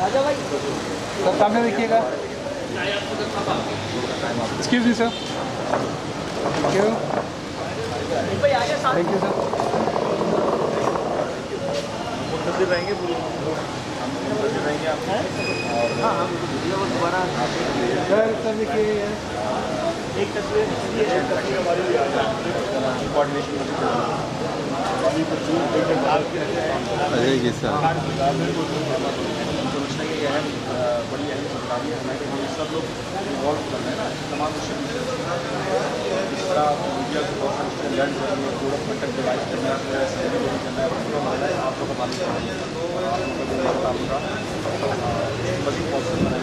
Sir सामने देखिएगा। Excuse me sir. Thank you. Thank you sir. रहेंगे रहेंगे आप। और हाँ हम दोबारा सर देखिए एक तस्वीर हमारी कोऑर्डिनेशन अरे ये सर समझना ये है बड़ी अहम सरकारी है हमारे सब लोग इन्वॉल्व कर रहे हैं ना तमाम विषय इस तरह मीडिया को बहुत सारे लर्न करनी है पूरा कंटेंट डिवाइस करना है करना है आप लोग का मालूम आप लोग का मजीद पॉसिबल बनाए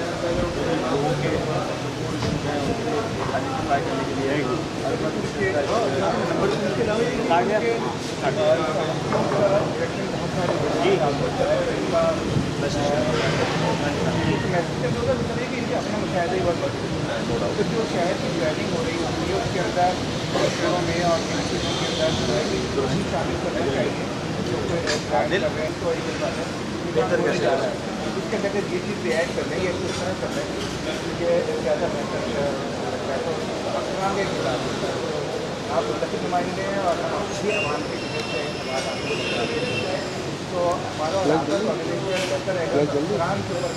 लोगों के आइडेंटिफाई करने के लिए जी हाँ अपना मुशाहिदा ही बहुत तो जो शहर की प्लानिंग हो रही होती है उसके अंदर शहरों में और चीज़ों के अंदर शामिल करना चाहिए जो कोई कर रहे हैं तो जा रहा है उसके अंदर अगर ये चीज़ ऐड कर लें या किस तरह कर लें मुझे ज़्यादा बेहतर लगता है। तो आगे की बात आप मुतफ़िक़ नुमाइंदे हैं और हम अच्छी आवाम की वजह से तो हमारा बेहतर रहेगा कुरान के ऊपर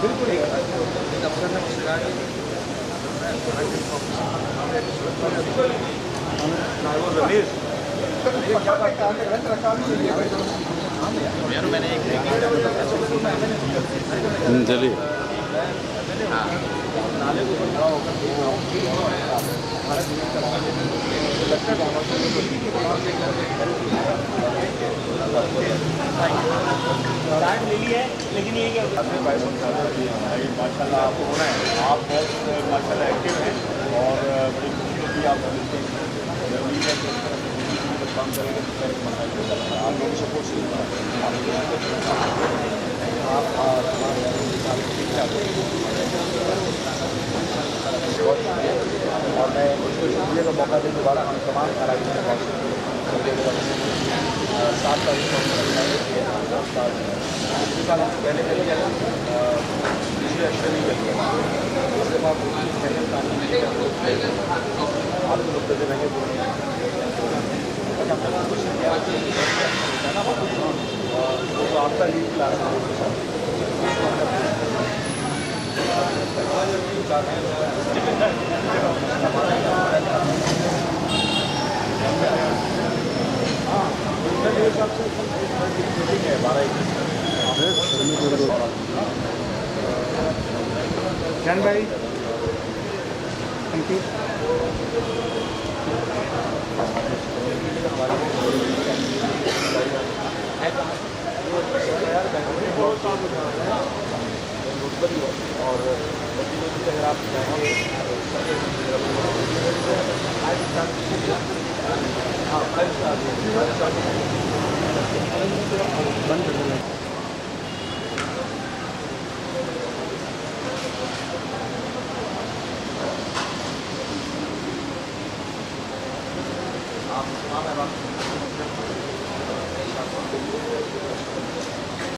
बिल्कुल चलिए ले ली है लेकिन ये क्या माशाल्लाह आपको होना है आप बहुत माशाल्लाह एक्टिव हैं और बड़ी खुशी होती है आपको मिलते हैं काम करेंगे आप लोगों को सपोर्ट से आप और मैं उसको शुक्रिया का मौका देने वाला हम तमाम खराबी में 7 तारीख को पहले चले गए पिछले अक्षर नहीं चल गया उसके बाद आप लोग दे रहेंगे वो आपका लीड क्लास जान भाई थैंक यू। और अगर आप चाहेंगे